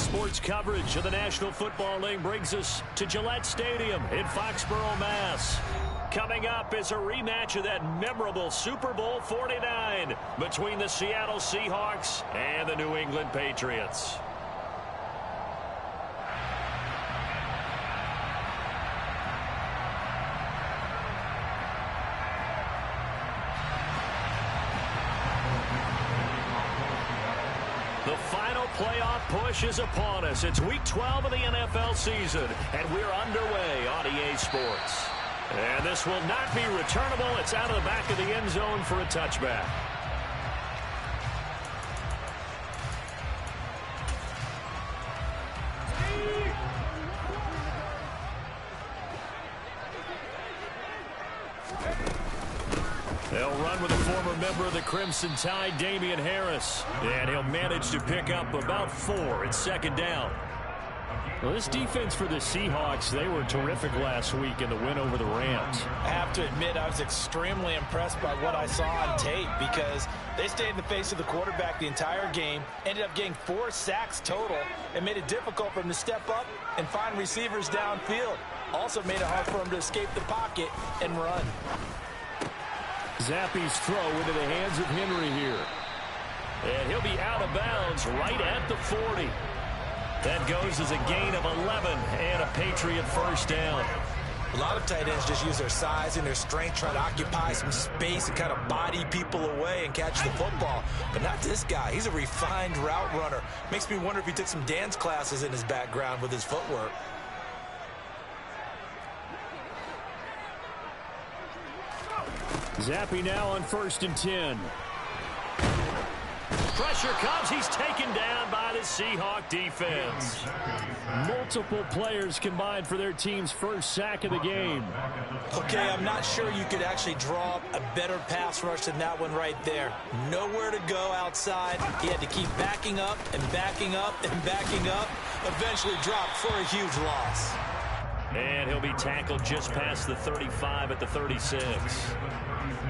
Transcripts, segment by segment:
Sports coverage of the National Football League brings us to Gillette Stadium in Foxborough, Mass. Coming up is a rematch of that memorable Super Bowl 49 between the Seattle Seahawks and the New England Patriots. The final playoff push is upon us. It's Week 12 of the NFL season, and we're underway on EA Sports. And this will not be returnable. It's out of the back of the end zone for a touchback. They'll run with a former member of the Crimson Tide, Damian Harris. And he'll manage to pick up about 4 at second down. Well, this defense for the Seahawks, they were terrific last week in the win over the Rams. I have to admit, I was extremely impressed by what I saw on tape because they stayed in the face of the quarterback the entire game, ended up getting 4 sacks total, and made it difficult for him to step up and find receivers downfield. Also made it hard for him to escape the pocket and run. Zappe's throw into the hands of Henry here. And he'll be out of bounds right at the 40. That goes as a gain of 11 and a Patriot first down. A lot of tight ends just use their size and their strength, try to occupy some space and kind of body people away and catch the football. But not this guy. He's a refined route runner. Makes me wonder if he took some dance classes in his background with his footwork. Zappe now on 1st and 10. Pressure comes. He's taken down by the Seahawk defense. Multiple players combined for their team's first sack of the game. Okay, I'm not sure you could actually draw up a better pass rush than that one right there. Nowhere to go outside. He had to keep backing up and backing up and backing up. Eventually dropped for a huge loss. And he'll be tackled just past the 35 at the 36.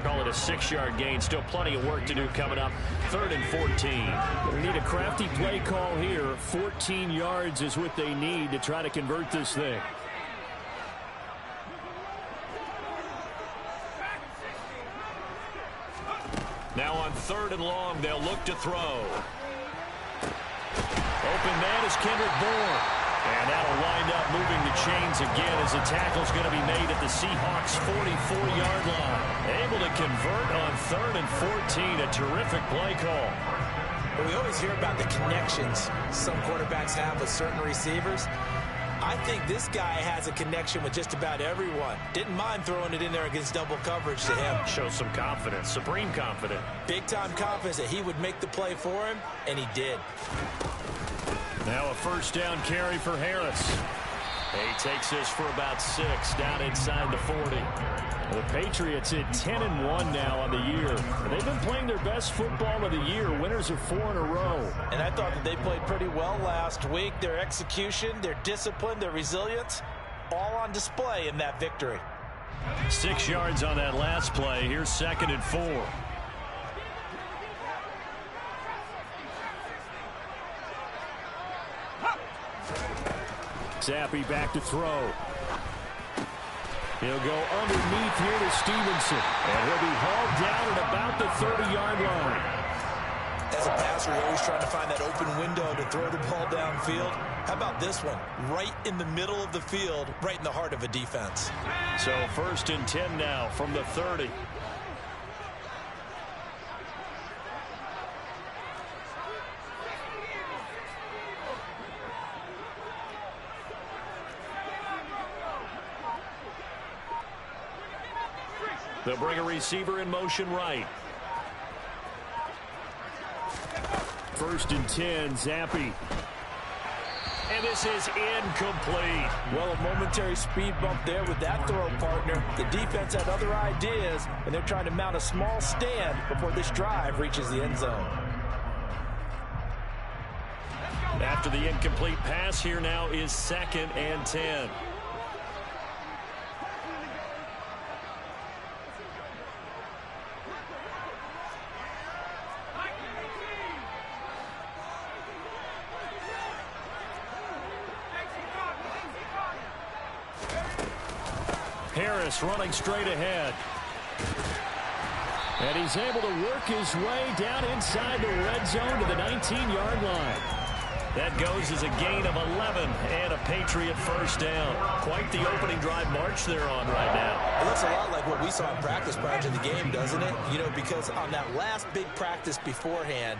Call it a 6-yard gain. Still plenty of work to do coming up. 3rd and 14. They need a crafty play call here. 14 yards is what they need to try to convert this thing. Now on 3rd and long, they'll look to throw. Open man is Kendrick Bourne. And that'll wind up moving the chains again as the tackle's going to be made at the Seahawks' 44-yard line. Able to convert on 3rd and 14. A terrific play call. Well, we always hear about the connections some quarterbacks have with certain receivers. I think this guy has a connection with just about everyone. Didn't mind throwing it in there against double coverage to him. Shows some confidence, supreme confidence. Big-time confidence that he would make the play for him, and he did. Now a first down carry for Harris. He takes this for about 6 down inside the 40. The Patriots at 10-1 now on the year. They've been playing their best football of the year. Winners of 4 in a row. And I thought that they played pretty well last week. Their execution, their discipline, their resilience, all on display in that victory. 6 yards on that last play. Here's 2nd and 4. Zappe back to throw. He'll go underneath here to Stevenson. And he'll be hauled down at about the 30-yard line. As a passer, you're always trying to find that open window to throw the ball downfield. How about this one? Right in the middle of the field, right in the heart of a defense. So 1st and 10 now from the 30. They'll bring a receiver in motion right. 1st and 10, Zappe. And this is incomplete. Well, a momentary speed bump there with that throw, partner. The defense had other ideas, and they're trying to mount a small stand before this drive reaches the end zone. After the incomplete pass, here now is 2nd and 10. Harris running straight ahead. And he's able to work his way down inside the red zone to the 19-yard line. That goes as a gain of 11 and a Patriot first down. Quite the opening drive march they're on right now. It looks a lot like what we saw in practice prior to the game, doesn't it? You know, because on that last big practice beforehand,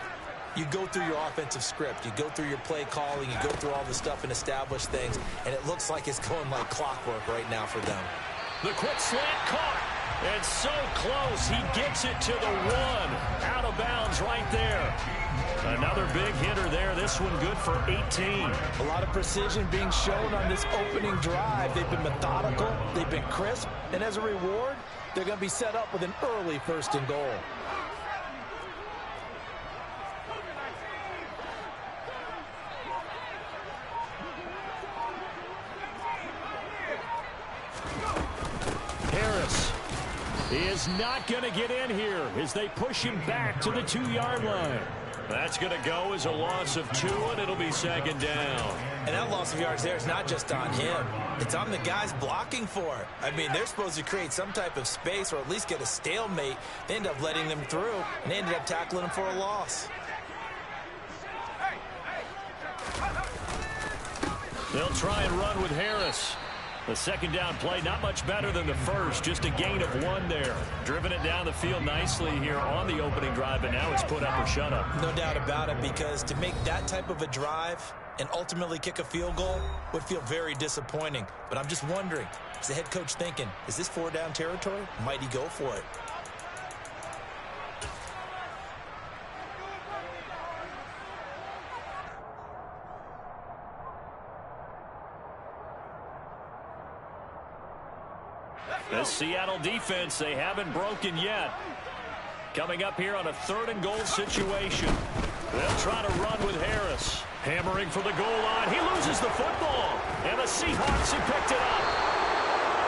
you go through your offensive script. You go through your play calling. You go through all the stuff and establish things. And it looks like it's going like clockwork right now for them. The quick slant caught. And so close. He gets it to the 1. Out of bounds right there. Another big hitter there. This one good for 18. A lot of precision being shown on this opening drive. They've been methodical. They've been crisp. And as a reward, they're going to be set up with an early 1st and goal. Harris is not going to get in here as they push him back to the 2-yard line. That's going to go as a loss of 2, and it'll be 2nd down. And that loss of yards there is not just on him. It's on the guys blocking for it. I mean, they're supposed to create some type of space or at least get a stalemate. They end up letting them through, and they ended up tackling him for a loss. They'll try and run with Harris. The 2nd down play, not much better than the first. Just a gain of 1 there. Driven it down the field nicely here on the opening drive, and now it's put up or shut up. No doubt about it, because to make that type of a drive and ultimately kick a field goal would feel very disappointing. But I'm just wondering, is the head coach thinking, is this 4-down territory? Might he go for it? The Seattle defense, they haven't broken yet. Coming up here on a 3rd and goal situation. They'll try to run with Harris. Hammering for the goal line. He loses the football. And the Seahawks have picked it up.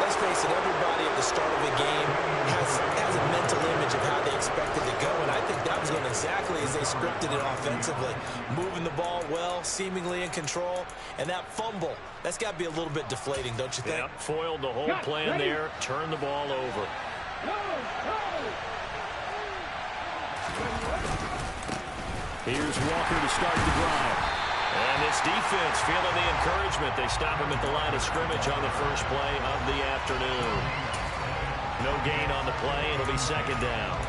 Let's face it, everybody at the start of a game has a mental image of how they expect it to go, and I think that was going exactly as they scripted it offensively. Moving the ball well, seemingly in control, and that fumble, that's got to be a little bit deflating, don't you think? Yeah, foiled the whole plan there, turned the ball over. Here's Walker to start the drive. And this defense feeling the encouragement. They stop him at the line of scrimmage on the first play of the afternoon. No gain on the play. It'll be 2nd down.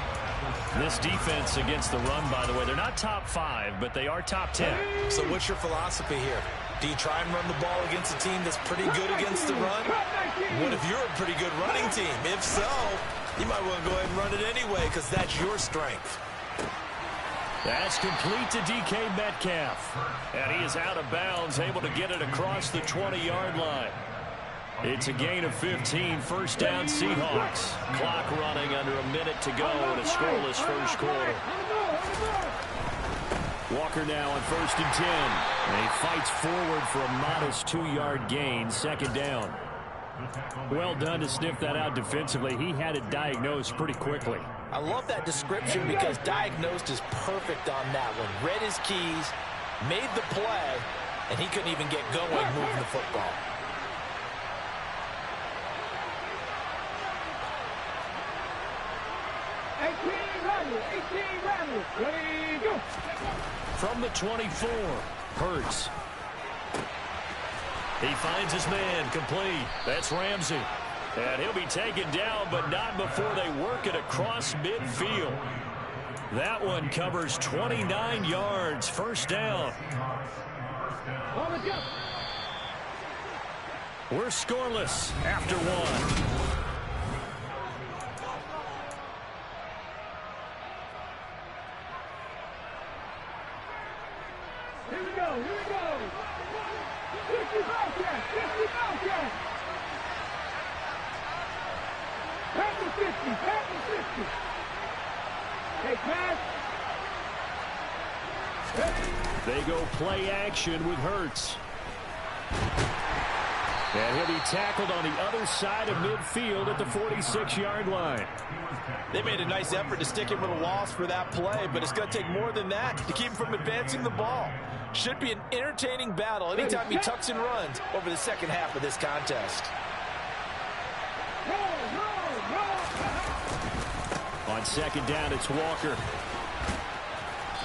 This defense against the run, by the way, they're not top 5, but they are top 10. So what's your philosophy here? Do you try and run the ball against a team that's pretty good against the run? What if you're a pretty good running team? If so, you might want to go ahead and run it anyway because that's your strength. That's complete to DK Metcalf. And he is out of bounds, able to get it across the 20-yard line. It's a gain of 15, 1st down Seahawks. Clock running under a minute to go in a scoreless first quarter. Walker now on 1st and 10. And he fights forward for a modest 2-yard gain, 2nd down. Well done to sniff that out defensively. He had it diagnosed pretty quickly. I love that description because diagnosed is perfect on that one. Read his keys, made the play, and he couldn't even get going moving the football. From the 24, Hurts. He finds his man, complete. That's Ramsey. And he'll be taken down, but not before they work it across midfield. That one covers 29 yards, 1st down. We're scoreless after 1. Here we go. 50 Bobcats. Pass the 50. Hey, pass. They go play action with Hurts. And he'll be tackled on the other side of midfield at the 46-yard line. They made a nice effort to stick him with a loss for that play, but it's going to take more than that to keep him from advancing the ball. Should be an entertaining battle anytime he tucks and runs over the second half of this contest. On second down, it's Walker.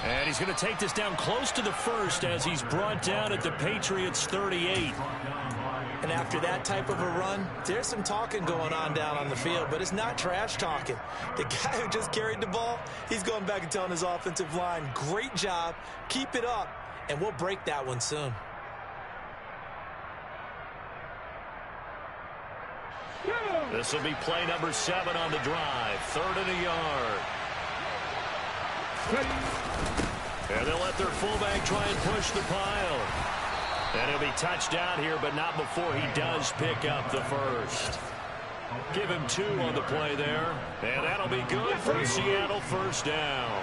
And he's going to take this down close to the first as he's brought down at the Patriots 38. And after that type of a run, there's some talking going on down on the field, but it's not trash talking. The guy who just carried the ball, he's going back and telling his offensive line, great job, keep it up, and we'll break that one soon. This will be play number 7 on the drive. 3rd and a yard. And they'll let their fullback try and push the pile. And he'll be touched down here, but not before he does pick up the first. Give him 2 on the play there. And that'll be good for Seattle, first down.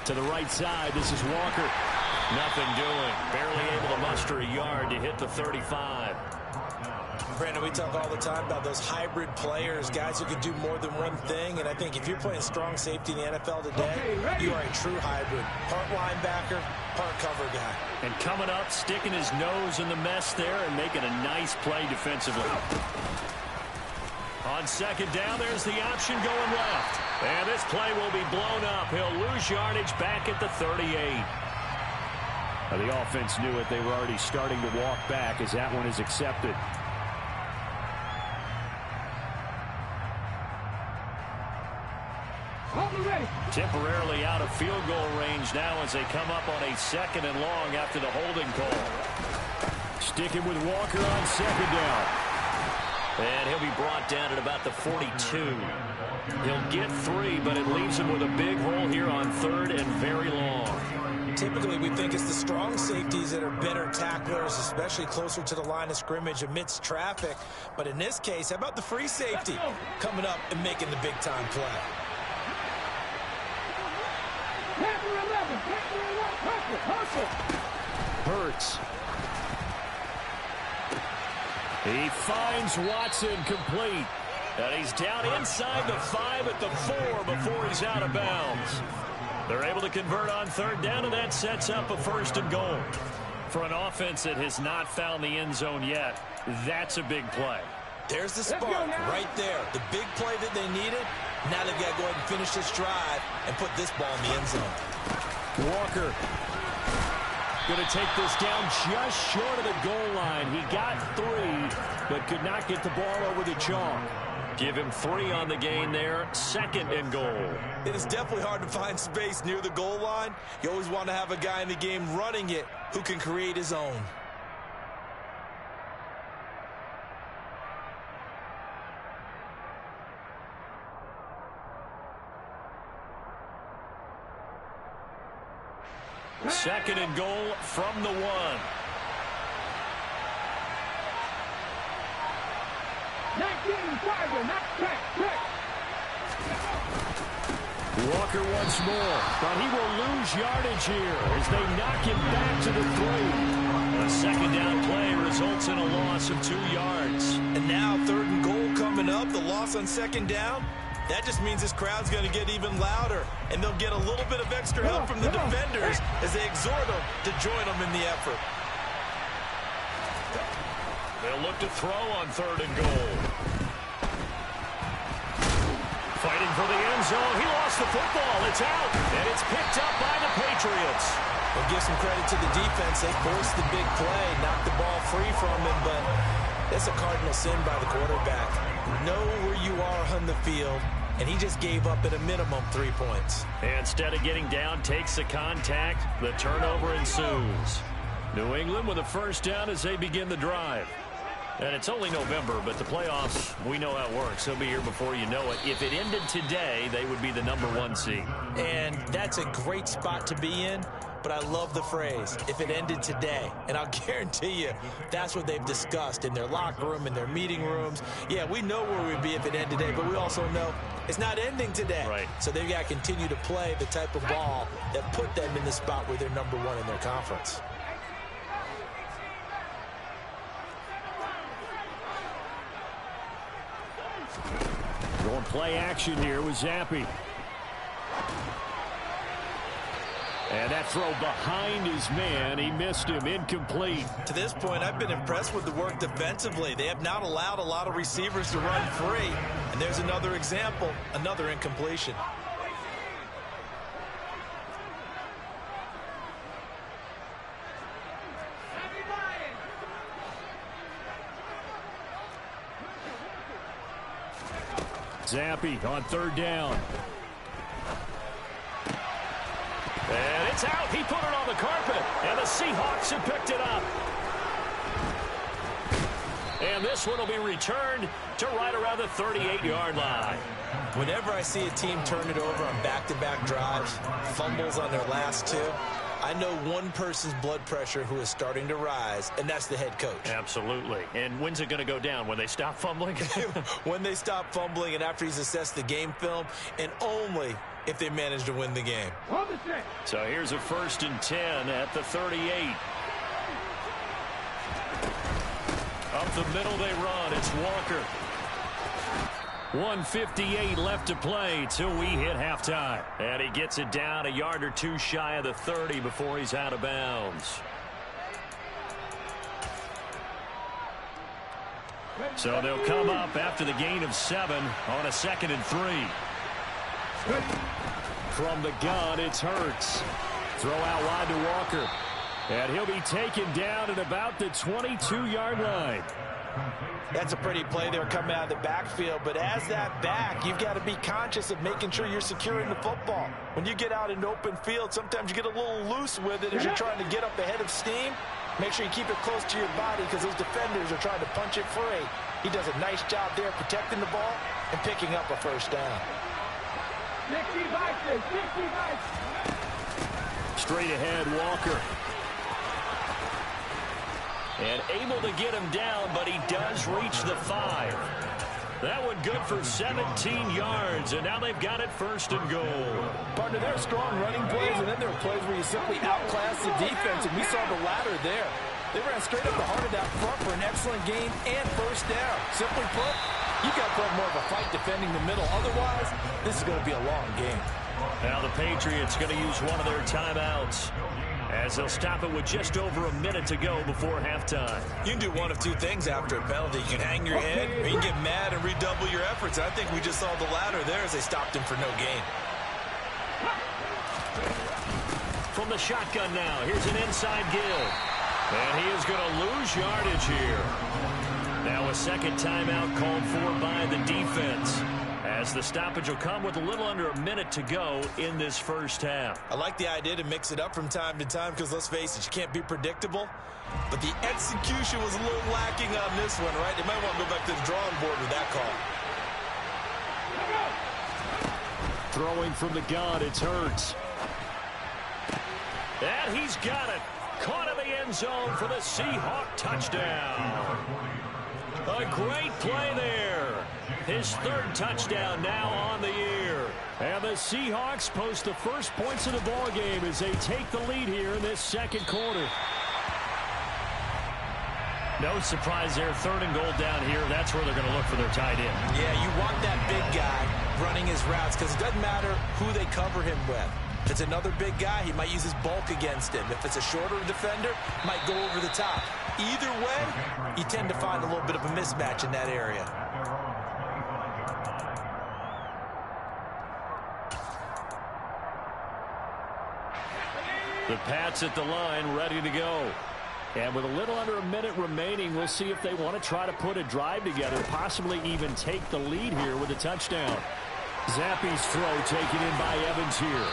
To the right side, this is Walker. Nothing doing. Barely able to muster a yard to hit the 35. Brandon, we talk all the time about those hybrid players, guys who can do more than one thing. And I think if you're playing strong safety in the NFL today, you are a true hybrid. Part linebacker, part cover guy. And coming up, sticking his nose in the mess there and making a nice play defensively. On second down, there's the option going left. And this play will be blown up. He'll lose yardage back at the 38. The offense knew it. They were already starting to walk back as that one is accepted. Temporarily out of field goal range now as they come up on a 2nd and long after the holding call. Sticking with Walker on second down. And he'll be brought down at about the 42. He'll get 3, but it leaves him with a big hole here on 3rd and very long. Typically, we think it's the strong safeties that are better tacklers, especially closer to the line of scrimmage amidst traffic. But in this case, how about the free safety coming up and making the big-time play? Hurts. He finds Watson complete. And he's down inside the 5 at the 4 before he's out of bounds. They're able to convert on 3rd down, and that sets up a 1st and goal. For an offense that has not found the end zone yet, that's a big play. There's the spark right there. The big play that they needed. Now they've got to go ahead and finish this drive and put this ball in the end zone. Walker going to take this down just short of the goal line. He got 3, but could not get the ball over the chalk. Give him 3 on the gain there. 2nd and goal. It is definitely hard to find space near the goal line. You always want to have a guy in the game running it who can create his own. Second and goal from the 1. Walker once more, but he will lose yardage here as they knock him back to the 3. A 2nd down play results in a loss of 2 yards. And now 3rd and goal coming up. The loss on 2nd down. That just means this crowd's going to get even louder, and they'll get a little bit of extra help from the defenders as they exhort them to join them in the effort. They'll look to throw on 3rd and goal. Fighting for the end zone. He lost the football. It's out, and it's picked up by the Patriots. We'll give some credit to the defense. They forced the big play, knocked the ball free from him, but that's a cardinal sin by the quarterback. Know where you are on the field, and he just gave up at a minimum 3 points. And instead of getting down, takes the contact. The turnover ensues. New England with a 1st down as they begin the drive. And it's only November, but the playoffs, we know how it works. They'll be here before you know it. If it ended today, they would be the number 1 seed. And that's a great spot to be in, but I love the phrase, if it ended today. And I'll guarantee you, that's what they've discussed in their locker room, in their meeting rooms. Yeah, we know where we'd be if it ended today, but we also know it's not ending today. Right. So they've got to continue to play the type of ball that put them in the spot where they're number 1 in their conference. Going play action here with Zappi. And that throw behind his man, he missed him, incomplete. To this point, I've been impressed with the work defensively. They have not allowed a lot of receivers to run free. And there's another example, another incompletion. Zappi on third down. And it's out. He put it on the carpet. And the Seahawks have picked it up. And this one will be returned to right around the 38-yard line. Whenever I see a team turn it over on back-to-back drives, fumbles on their last two, I know one person's blood pressure who is starting to rise, and that's the head coach. Absolutely. And when's it going to go down? When they stop fumbling? When they stop fumbling and after he's assessed the game film, and only if they manage to win the game. So here's a 1st and 10 at the 38. Up the middle they run. It's Walker. 1:58 left to play till we hit halftime. And he gets it down a yard or two shy of the 30 before he's out of bounds. So they'll come up after the gain of 7 on a 2nd and 3. From the gun, it's Hurts. Throw out wide to Walker. And he'll be taken down at about the 22-yard line. That's a pretty play there coming out of the backfield, but as that back, you've got to be conscious of making sure you're securing the football. When you get out in open field, sometimes you get a little loose with it as you're trying to get up ahead of steam. Make sure you keep it close to your body because those defenders are trying to punch it free. He does a nice job there protecting the ball and picking up a 1st down. Straight ahead, Walker. And able to get him down, but he does reach the 5. That one good for 17 yards, and now they've got it 1st and goal. Partner, there are strong running plays, and then there are plays where you simply outclass the defense, and we saw the latter there. They ran straight up the heart of that front for an excellent gain and 1st down. Simply put, you've got to put more of a fight defending the middle. Otherwise, this is going to be a long game. Now the Patriots going to use one of their timeouts, as they'll stop it with just over a minute to go before halftime. You can do one of two things after a penalty. You can hang your head, or you can get mad and redouble your efforts. I think we just saw the latter there as they stopped him for no gain. From the shotgun now, here's an inside give. And he is going to lose yardage here. Now a 2nd timeout called for by the defense, as the stoppage will come with a little under a minute to go in this 1st half. I like the idea to mix it up from time to time because, let's face it, you can't be predictable. But the execution was a little lacking on this one, right? They might want to go back to the drawing board with that call. Throwing from the gun, it's Hurts. And he's got it. Caught in the end zone for the Seahawk touchdown. A great play there. His 3rd touchdown now on the year. And the Seahawks post the first points of the ball game as they take the lead here in this 2nd quarter. No surprise there. 3rd and goal down here. That's where they're going to look for their tight end. Yeah, you want that big guy running his routes because it doesn't matter who they cover him with. If it's another big guy, he might use his bulk against him. If it's a shorter defender, might go over the top. Either way, you tend to find a little bit of a mismatch in that area. The Pats at the line, ready to go. And with a little under a minute remaining, we'll see if they want to try to put a drive together, possibly even take the lead here with a touchdown. Zappi's throw taken in by Evans here.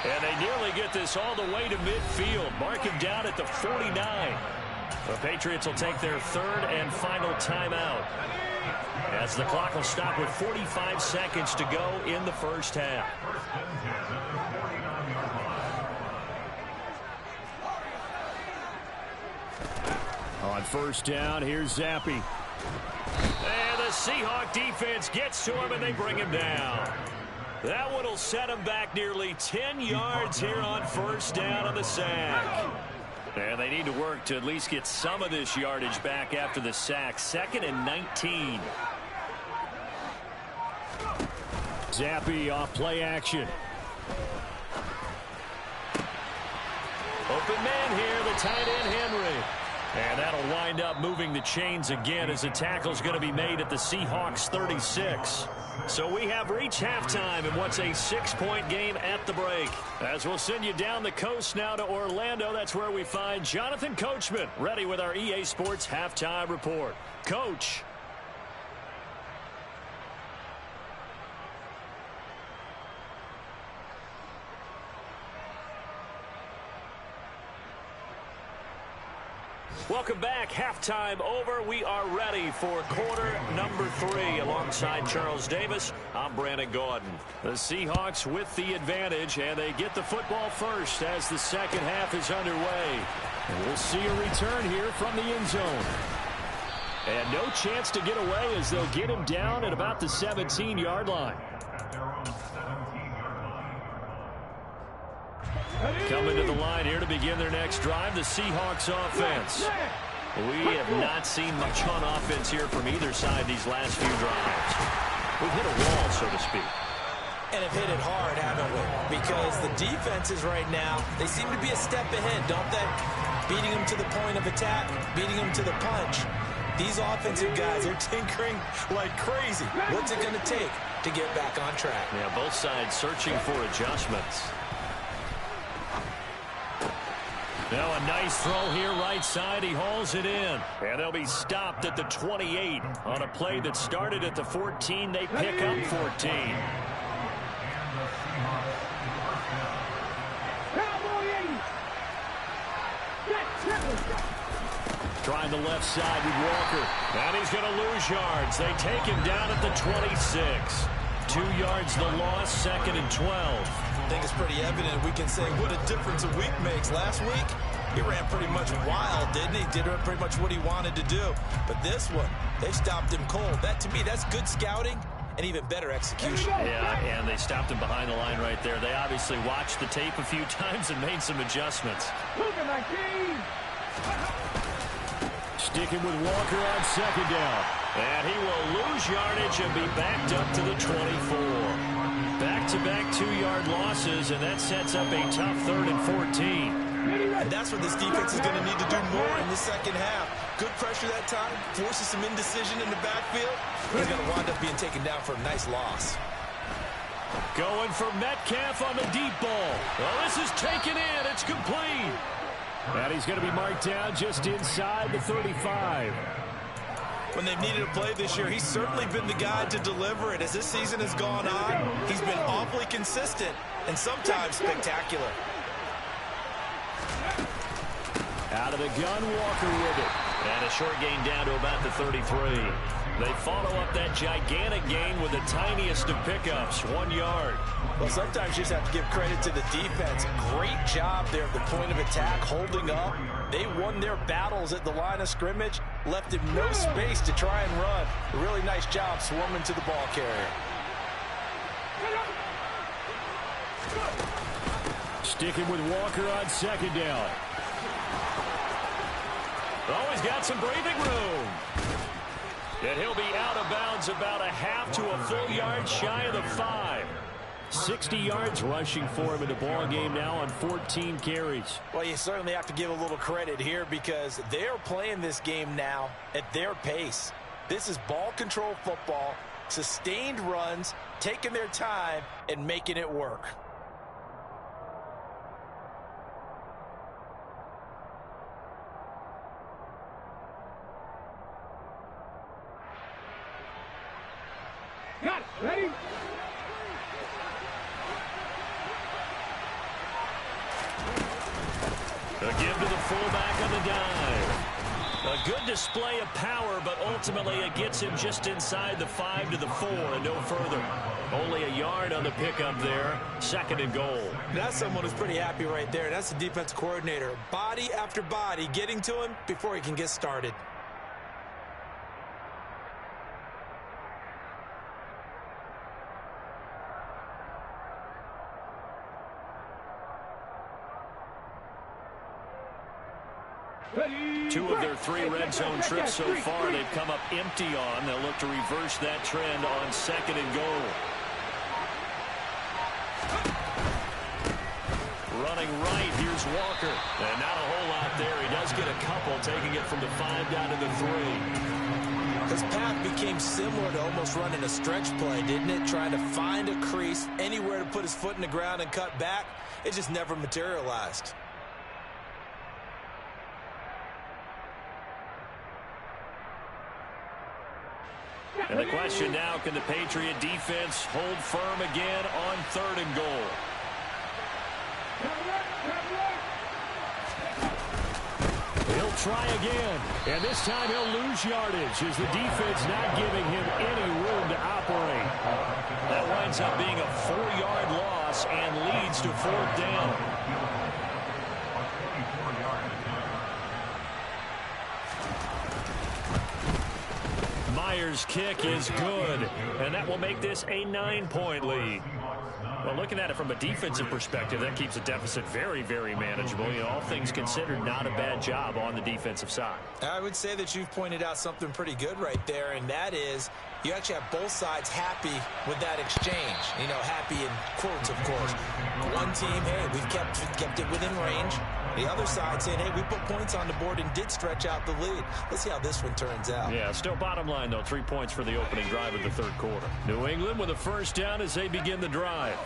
And they nearly get this all the way to midfield. Mark him down at the 49. The Patriots will take their 3rd and final timeout, as the clock will stop with 45 seconds to go in the 1st half. On 1st down, here's Zappi. And the Seahawk defense gets to him, and they bring him down. That one will set him back nearly 10 yards here on 1st down on the sack. And they need to work to at least get some of this yardage back after the sack. 2nd and 19. Zappi off play action. Open man here, the tight end, Henry. And that'll wind up moving the chains again as the tackle's going to be made at the Seahawks 36. So we have reached halftime in what's a 6-point game at the break. As we'll send you down the coast now to Orlando, that's where we find Jonathan Coachman ready with our EA Sports Halftime Report. Coach. Welcome back. Halftime over. We are ready for quarter number 3. Alongside Charles Davis, I'm Brandon Gordon. The Seahawks with the advantage, and they get the football first as the second half is underway. And we'll see a return here from the end zone. And no chance to get away as they'll get him down at about the 17-yard line. Coming to the line here to begin their next drive, the Seahawks offense. We have not seen much on offense here from either side these last few drives. We've hit a wall, so to speak. And have hit it hard, haven't we? Because the defenses right now, they seem to be a step ahead, don't they? Beating them to the point of attack, beating them to the punch. These offensive guys are tinkering like crazy. What's it going to take to get back on track? Yeah, both sides searching for adjustments. Now a nice throw here right side. He hauls it in. And they'll be stopped at the 28 on a play that started at the 14. They pick up 14. Trying the left side with Walker. And he's going to lose yards. They take him down at the 26. 2 yards the loss, 2nd and 12. I think it's pretty evident. We can say what a difference a week makes. Last week, he ran pretty much wild, didn't he? Did pretty much what he wanted to do. But this one, they stopped him cold. That, to me, that's good scouting and even better execution. Yeah, and they stopped him behind the line right there. They obviously watched the tape a few times and made some adjustments. Sticking with Walker on 2nd down. And he will lose yardage and be backed up to the 24. Back-to-back 2-yard losses, and that sets up a tough 3rd and 14. And that's what this defense is going to need to do more in the second half. Good pressure that time, forces some indecision in the backfield. He's going to wind up being taken down for a nice loss. Going for Metcalf on the deep ball. Well, this is taken in. It's complete. And he's going to be marked down just inside the 35. When they've needed a play this year, he's certainly been the guy to deliver it. As this season has gone on, he's been awfully consistent and sometimes spectacular. Out of the gun, Walker with it. And a short gain down to about the 33. They follow up that gigantic gain with the tiniest of pickups, 1 yard. Well, sometimes you just have to give credit to the defense. Great job there at the point of attack, holding up. They won their battles at the line of scrimmage, left him no space to try and run. A really nice job swarming to the ball carrier. Sticking with Walker on 2nd down. Oh, he's got some breathing room. And he'll be out of bounds about a half to a full yard shy of the 5. 60 yards rushing for him in the ball game now on 14 carries. Well, you certainly have to give a little credit here because they're playing this game now at their pace. This is ball control football, sustained runs, taking their time and making it work. Got it. Ready? A give to the fullback on the dive. A good display of power, but ultimately it gets him just inside the 5 to the 4 and no further. Only a yard on the pickup there. 2nd and goal. That's someone who's pretty happy right there. That's the defense coordinator. Body after body getting to him before he can get started. Two of their 3 red zone trips so far they've come up empty on. They'll look to reverse that trend on 2nd and goal. Running right, here Here's Walker. And not a whole lot there. He does get a couple, taking it from the 5 down to the 3. His path became similar to almost running a stretch play, didn't it? Trying to find a crease, anywhere to put his foot in the ground and cut back. It just never materialized. And the question now, can the Patriot defense hold firm again on 3rd and goal? He'll try again, and this time he'll lose yardage as the defense not giving him any room to operate. That winds up being a 4-yard loss and leads to 4th down. Myers' kick is good, and that will make this a 9-point lead. Well, looking at it from a defensive perspective, that keeps the deficit very, very manageable. You know, all things considered, not a bad job on the defensive side. I would say that you've pointed out something pretty good right there, and that is you actually have both sides happy with that exchange. You know, happy in quotes, of course. One team, hey, we've kept it within range. The other side saying, hey, we put points on the board and did stretch out the lead. Let's see how this one turns out. Yeah, still bottom line, though, 3 points for the opening drive of the 3rd quarter. New England with a 1st down as they begin the drive.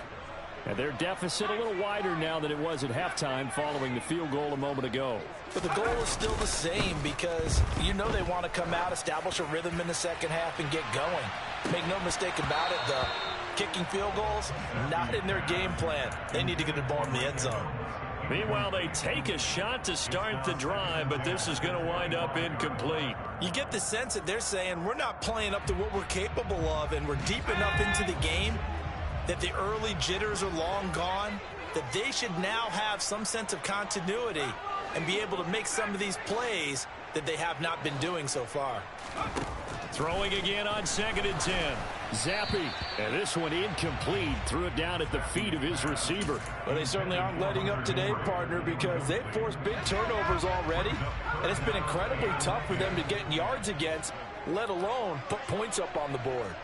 And their deficit a little wider now than it was at halftime following the field goal a moment ago. But the goal is still the same because you know they want to come out, establish a rhythm in the second half, and get going. Make no mistake about it, though. Kicking field goals, not in their game plan. They need to get the ball in the end zone. Meanwhile, they take a shot to start the drive, but this is going to wind up incomplete. You get the sense that they're saying we're not playing up to what we're capable of, and we're deep enough into the game that the early jitters are long gone, that they should now have some sense of continuity and be able to make some of these plays that they have not been doing so far. Throwing again on 2nd and 10. Zappi, and this one incomplete. Threw it down at the feet of his receiver. Well, they certainly aren't letting up today, partner, because they've forced big turnovers already, and it's been incredibly tough for them to get yards against, let alone put points up on the board.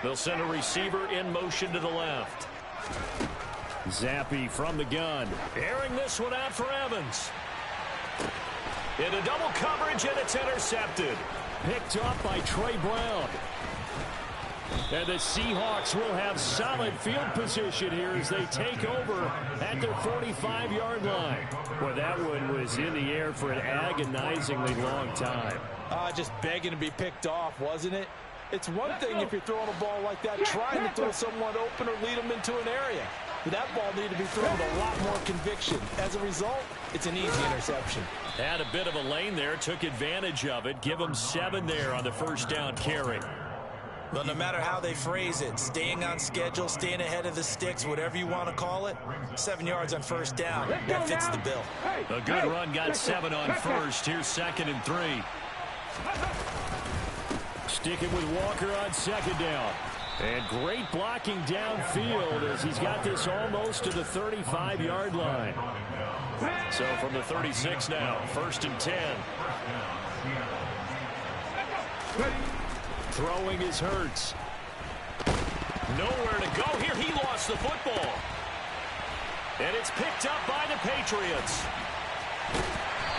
They'll send a receiver in motion to the left. Zappi from the gun. Airing this one out for Evans. Into double coverage, and it's intercepted. Picked off by Trey Brown. And the Seahawks will have solid field position here as they take over at their 45-yard line. Well, that one was in the air for an agonizingly long time. Just begging to be picked off, wasn't it? It's one thing if you're throwing a ball like that, trying to throw someone open or lead them into an area. But that ball needed to be thrown with a lot more conviction. As a result, it's an easy interception. Had a bit of a lane there, took advantage of it. Give them 7 there on the 1st down carry. Well, no matter how they phrase it, staying on schedule, staying ahead of the sticks, whatever you want to call it, 7 yards on 1st down, that fits the bill. A good run got 7 on 1st. Here's 2nd and 3. Sticking with Walker on 2nd down. And great blocking downfield as he's got this almost to the 35-yard line. So from the 36 now, 1st and 10. Throwing is Hurts. Nowhere to go here. He lost the football. And it's picked up by the Patriots.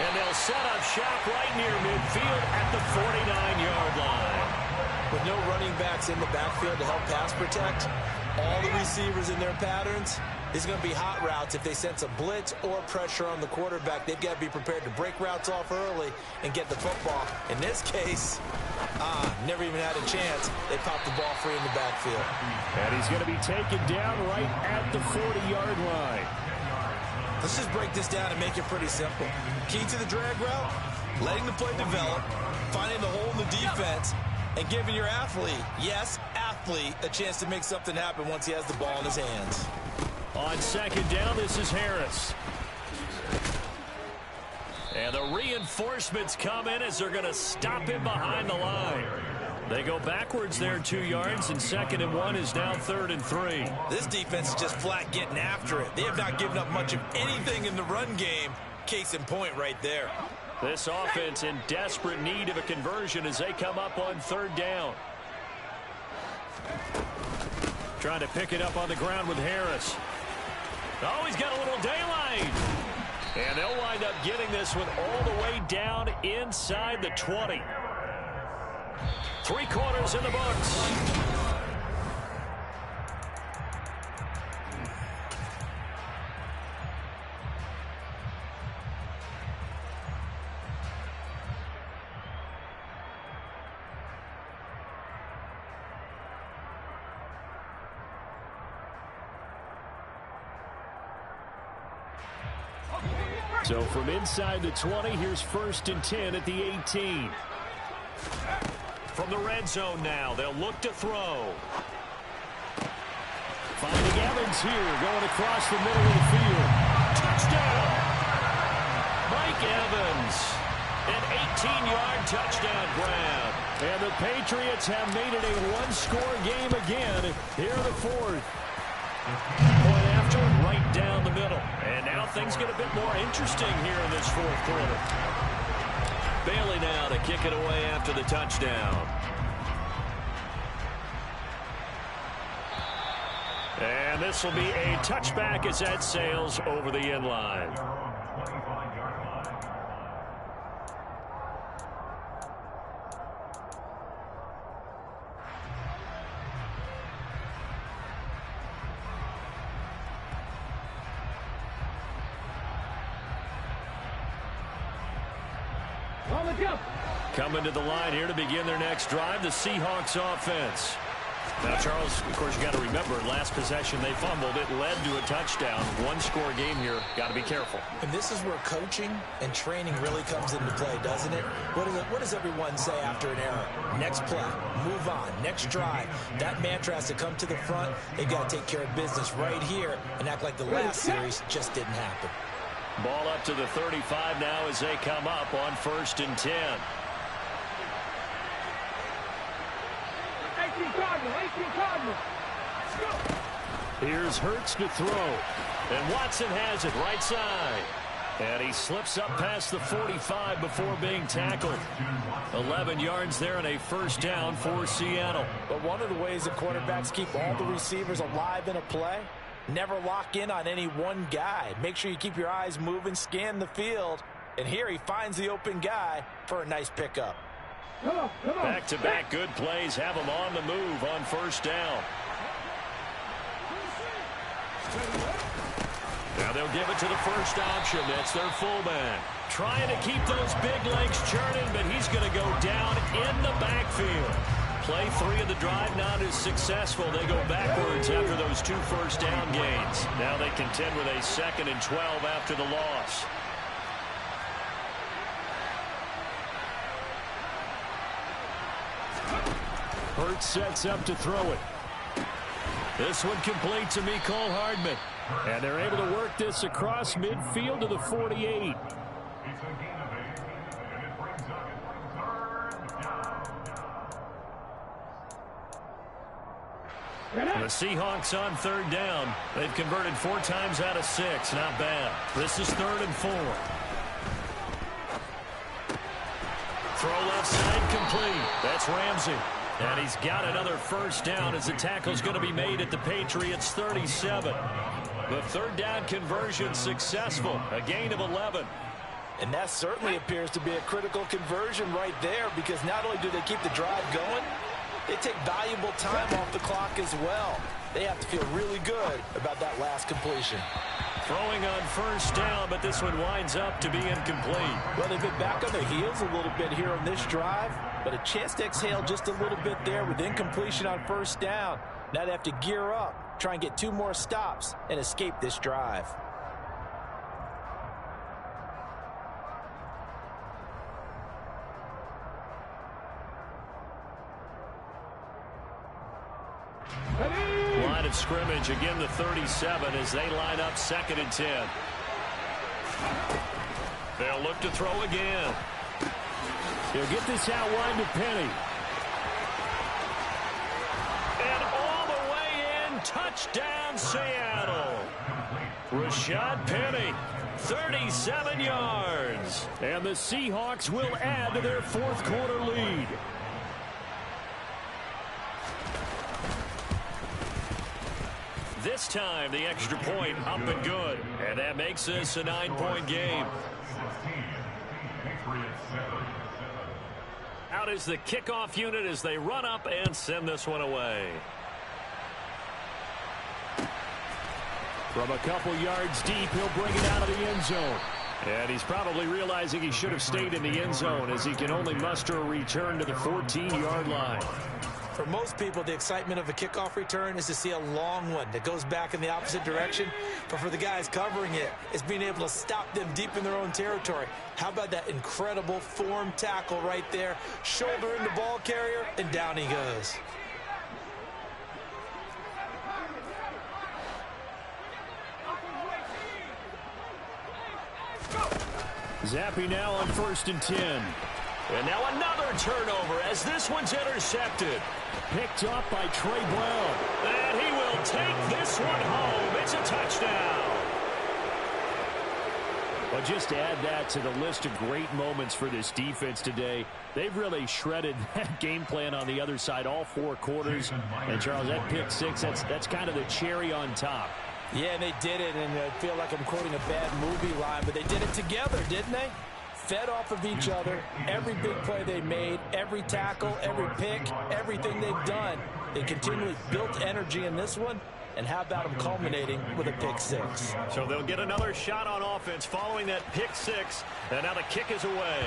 And they'll set up shop right near midfield at the 49-yard line. With no running backs in the backfield to help pass protect, all the receivers in their patterns, it's going to be hot routes if they sense a blitz or pressure on the quarterback. They've got to be prepared to break routes off early and get the football. In this case, never even had a chance. They popped the ball free in the backfield. And he's going to be taken down right at the 40-yard line. Let's just break this down and make it pretty simple. Key to the drag route, letting the play develop, finding the hole in the defense, and giving your athlete, yes, athlete, a chance to make something happen once he has the ball in his hands. On 2nd down, this is Harris. And the reinforcements come in as they're going to stop him behind the line. They go backwards there 2 yards, and 2nd and 1 is now 3rd and 3. This defense is just flat getting after it. They have not given up much of anything in the run game. Case in point right there. This offense in desperate need of a conversion as they come up on third down. Trying to pick it up on the ground with Harris. Oh, he's got a little daylight. And they'll wind up getting this one all the way down inside the 20. 3 quarters in the books. So from inside the 20, here's 1st and 10 at the 18. From the red zone now, they'll look to throw. Finding Evans here, going across the middle of the field. Touchdown! Mike Evans, an 18-yard touchdown grab. And the Patriots have made it a one-score game again here in the 4th. Point after, right down the middle. And now things get a bit more interesting here in this 4th quarter. Bailey now to kick it away after the touchdown. And this will be a touchback as that sails over the end line. Coming to the line here to begin their next drive, the Seahawks offense. Now, Charles, of course, you got to remember, last possession they fumbled. It led to a touchdown. One-score game here. Got to be careful. And this is where coaching and training really comes into play, doesn't it? What does everyone say after an error? Next play, move on, next drive. That mantra has to come to the front. They've got to take care of business right here and act like the last series just didn't happen. Ball up to the 35 now as they come up on 1st and 10. 18 Cardinals. Here's Hurts to throw. And Watson has it right side. And he slips up past the 45 before being tackled. 11 yards there and a 1st down for Seattle. But one of the ways that quarterbacks keep all the receivers alive in a play, never lock in on any one guy. Make sure you keep your eyes moving, scan the field. And here he finds the open guy for a nice pickup. Back-to-back good plays have them on the move on 1st down. Now they'll give it to the first option. That's their fullback. Trying to keep those big legs churning, but he's going to go down in the backfield. Play 3 of the drive not as successful. They go backwards after those 2 first down gains. Now they contend with a 2nd and 12 after the loss. Hurts sets up to throw it. This one complete to Mecole Hardman. And they're able to work this across midfield to the 48. The Seahawks on 3rd down. They've converted 4 times out of 6. Not bad. This is 3rd and 4. Throw left side complete. That's Ramsey. And he's got another 1st down as the tackle's going to be made at the Patriots 37. The 3rd down conversion successful. A gain of 11. And that certainly appears to be a critical conversion right there, because not only do they keep the drive going, they take valuable time off the clock as well. They have to feel really good about that last completion. Throwing on 1st down, but this one winds up to be incomplete. Well, they've been back on their heels a little bit here on this drive, but a chance to exhale just a little bit there with incompletion on 1st down. Now they have to gear up, try and get 2 more stops, and escape this drive. Line of scrimmage, again the 37 as they line up 2nd and 10. They'll look to throw again. He'll get this out wide to Penny. And all the way in, touchdown Seattle. Rashad Penny, 37 yards. And the Seahawks will add to their fourth quarter lead. This time, the extra point up and good. And that makes this a 9-point game. Out is the kickoff unit as they run up and send this one away. From a couple yards deep, he'll bring it out of the end zone. And he's probably realizing he should have stayed in the end zone as he can only muster a return to the 14-yard line. For most people, the excitement of a kickoff return is to see a long one that goes back in the opposite direction. But for the guys covering it, it's being able to stop them deep in their own territory. How about that incredible form tackle right there? Shoulder in the ball carrier, and down he goes. Zappe now on 1st and 10. And now another turnover as this one's intercepted. Picked up by Trey Brown. And he will take this one home. It's a touchdown. Well, just to add that to the list of great moments for this defense today, they've really shredded that game plan on the other side all 4 quarters. And, Charles, that pick 6, that's kind of the cherry on top. Yeah, and they did it, and I feel like I'm quoting a bad movie line, but they did it together, didn't they? Fed off of each other, every big play they made, every tackle, every pick, everything they've done. They continually built energy in this one, and how about them culminating with a pick 6? So they'll get another shot on offense following that pick 6, and now the kick is away.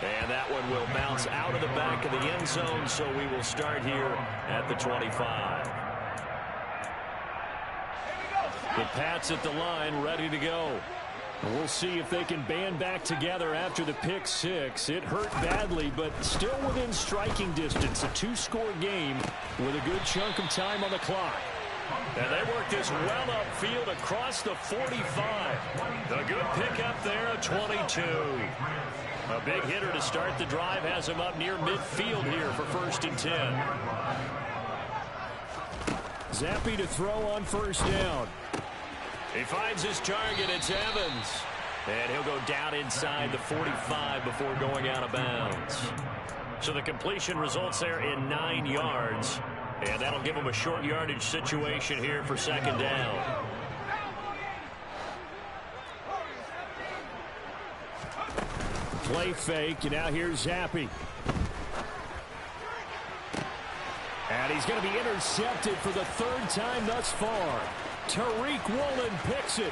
And that one will bounce out of the back of the end zone, so we will start here at the 25. The Pats at the line, ready to go. We'll see if they can band back together after the pick 6. It hurt badly, but still within striking distance. A 2-score game with a good chunk of time on the clock. And they work this well upfield across the 45. The good pick up there at 22. A big hitter to start the drive has him up near midfield here for 1st and 10. Zappe to throw on 1st down. He finds his target. It's Evans. And he'll go down inside the 45 before going out of bounds. So the completion results there in 9 yards. And that'll give him a short yardage situation here for 2nd down. Play fake, and now here's Zappe. And he's going to be intercepted for the 3rd time thus far. Tariq Woolen picks it.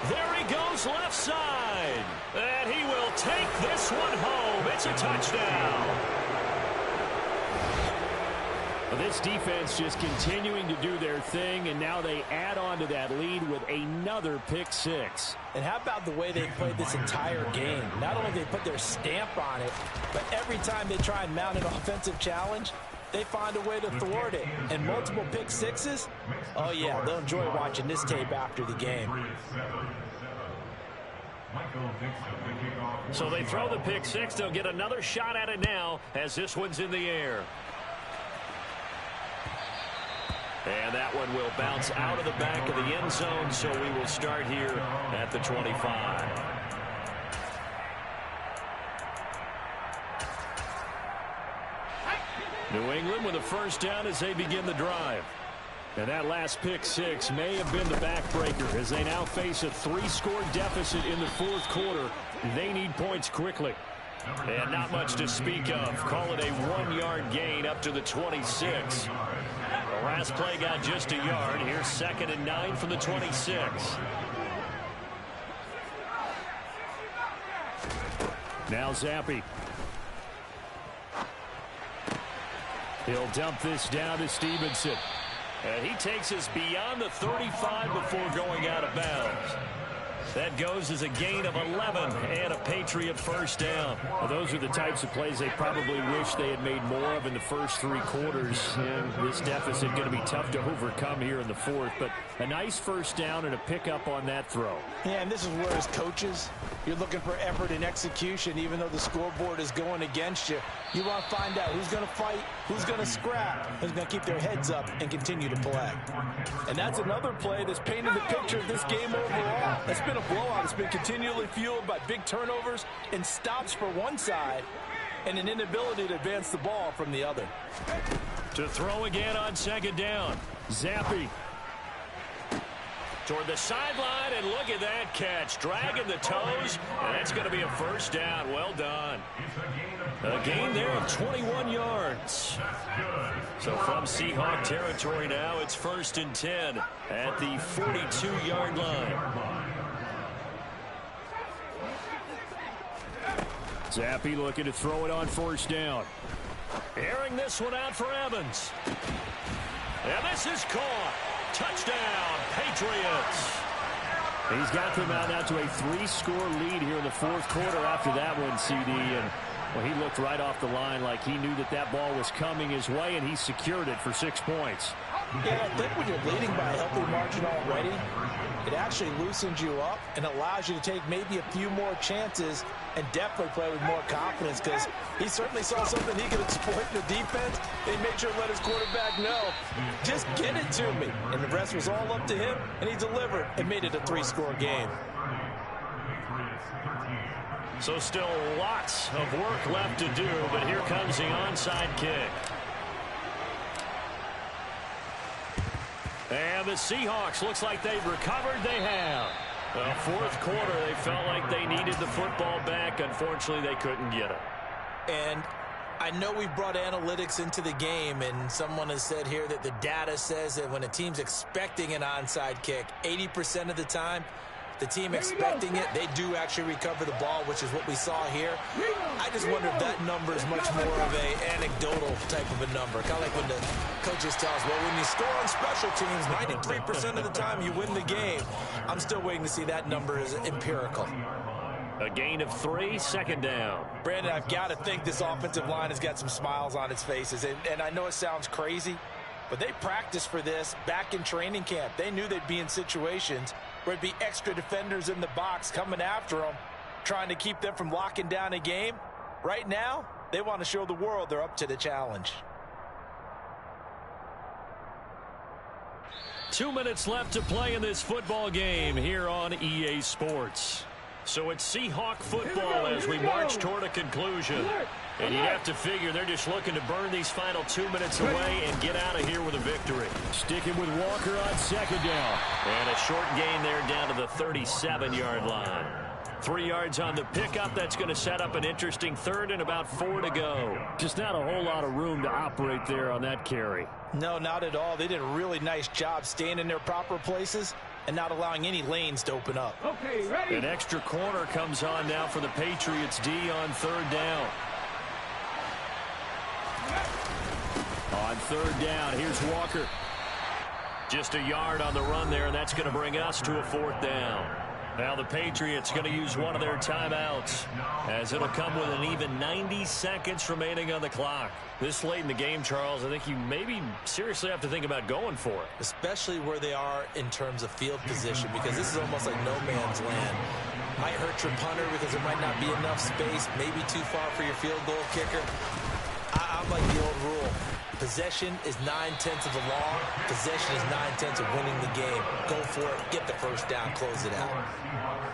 There he goes left side. And he will take this one home. It's a touchdown. Well, this defense just continuing to do their thing, and now they add on to that lead with another pick 6. And how about the way they played this entire game? Not only did they put their stamp on it, but every time they try and mount an offensive challenge, they find a way to thwart it. And multiple pick 6s, oh yeah, they'll enjoy watching this tape after the game. So they throw the pick 6. They'll get another shot at it now as this one's in the air. And that one will bounce out of the back of the end zone, so we will start here at the 25. New England with a 1st down as they begin the drive. And that last pick 6 may have been the backbreaker as they now face a 3-score deficit in the 4th quarter. They need points quickly. And not much to speak of. Call it a 1-yard gain up to the 26. The last play got just a yard. Here's 2nd and 9 from the 26. Now Zappe. He'll dump this down to Stevenson. And he takes us beyond the 35 before going out of bounds. That goes as a gain of 11 and a Patriot first down. Well, those are the types of plays they probably wish they had made more of in the first 3 quarters. And this deficit going to be tough to overcome here in the fourth. But a nice first down and a pickup on that throw. Yeah, and this is where as coaches, you're looking for effort and execution. Even though the scoreboard is going against you, you want to find out who's going to fight, who's going to scrap, who's going to keep their heads up and continue to play. And that's another play that's painted the picture of this game overall. It's been a blowout. It's been continually fueled by big turnovers and stops for one side and an inability to advance the ball from the other. To throw again on second down. Zappi. Toward the sideline, and look at that catch. Dragging the toes, and that's going to be a first down. Well done. A gain there of 21 yards. So from Seahawk territory now, it's 1st and 10 at the 42-yard line. Zappi looking to throw it on first down. Airing this one out for Evans. And this is caught. Touchdown, Patriots. He's got them out now to a 3-score lead here in the fourth quarter after that one, CD. And well, he looked right off the line like he knew that that ball was coming his way, and he secured it for 6 points. Yeah, I think when you're leading by a healthy margin already, it actually loosens you up and allows you to take maybe a few more chances and definitely play with more confidence, because he certainly saw something he could exploit in the defense. They made sure to let his quarterback know, just get it to me. And the rest was all up to him, and he delivered and made it a 3-score game. So still lots of work left to do, but here comes the onside kick. And the Seahawks, looks like they've recovered. They have. The fourth quarter, they felt like they needed the football back. Unfortunately, they couldn't get it. And I know we brought analytics into the game, and someone has said here that the data says that when a team's expecting an onside kick, 80% of the time, the team expecting it, they do actually recover the ball, which is what we saw here. I just wonder if that number is much more of an anecdotal type of a number. Kind of like when the coaches tell us, well, when you score on special teams, 93% of the time you win the game. I'm still waiting to see that number is empirical. A gain of 3, second down. Brandon, I've got to think this offensive line has got some smiles on its faces. And I know it sounds crazy, but they practiced for this back in training camp. They knew they'd be in situations where it'd be extra defenders in the box coming after them, trying to keep them from locking down a game. Right now, they want to show the world they're up to the challenge. 2 minutes left to play in this football game here on EA Sports. So it's Seahawk football as we march toward a conclusion. And you'd have to figure they're just looking to burn these final 2 minutes away and get out of here with a victory. Sticking with Walker on second down. And a short gain there down to the 37-yard line. 3 yards on the pickup. That's going to set up an interesting third and about 4 to go. Just not a whole lot of room to operate there on that carry. No, not at all. They did a really nice job staying in their proper places and not allowing any lanes to open up. Okay, ready? An extra corner comes on now for the Patriots D on third down. On third down, here's Walker. Just a yard on the run there, and that's going to bring us to a fourth down. Now the Patriots going to use one of their timeouts, as it'll come with an even 90 seconds remaining on the clock. This late in the game, Charles, I think you maybe seriously have to think about going for it. Especially where they are in terms of field position, because this is almost like no man's land. Might hurt your punter because there might not be enough space, maybe too far for your field goal kicker. I'm like the old rule. Possession is 9/10 of the law. Possession is 9/10 of winning the game. Go for it. Get the first down. Close it out.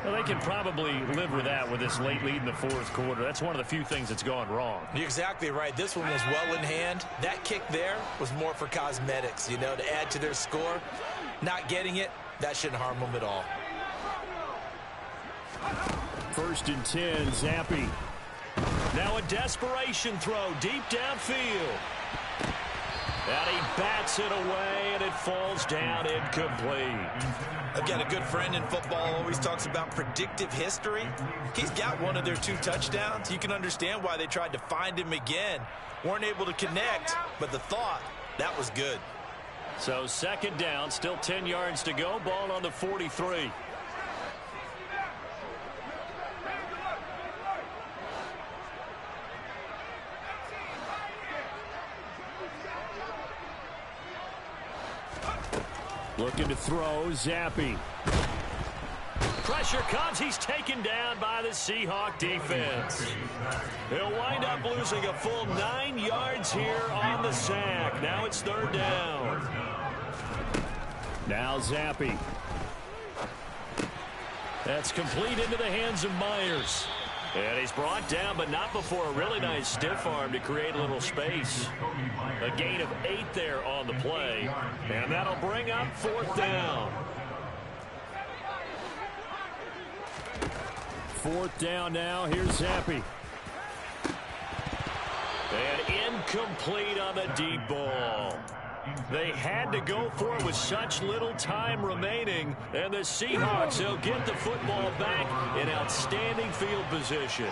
Well, they can probably live with that with this late lead in the fourth quarter. That's one of the few things that's gone wrong. You're exactly right. This one was well in hand. That kick there was more for cosmetics, you know, to add to their score. Not getting it, that shouldn't harm them at all. 1st and 10, Zappi. Now a desperation throw deep downfield. And he bats it away, and it falls down incomplete. I've got a good friend in football, always talks about predictive history. He's got one of their 2 touchdowns. You can understand why they tried to find him again. Weren't able to connect, but the thought, that was good. So second down, still 10 yards to go. Ball on the 43. Looking to throw, Zappi. Pressure comes. He's taken down by the Seahawk defense. He'll wind up losing a full 9 yards here on the sack. Now it's 3rd down. Now Zappi. That's complete into the hands of Myers. And he's brought down, but not before a really nice stiff arm to create a little space. A gain of 8 there on the play. And that'll bring up 4th down. 4th down now. Here's Zappi. And incomplete on the deep ball. They had to go for it with such little time remaining. And the Seahawks will get the football back in outstanding field position.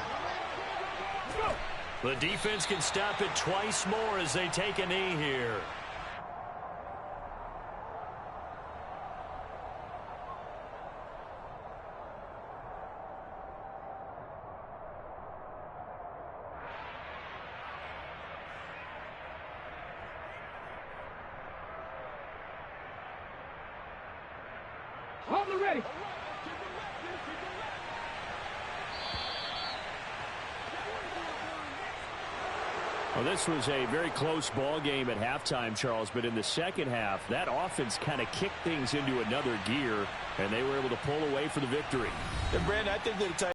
The defense can stop it twice more as they take a knee here. Hold ready. Well, this was a very close ball game at halftime, Charles, but in the second half, that offense kind of kicked things into another gear, and they were able to pull away for the victory. And Brandon, I think that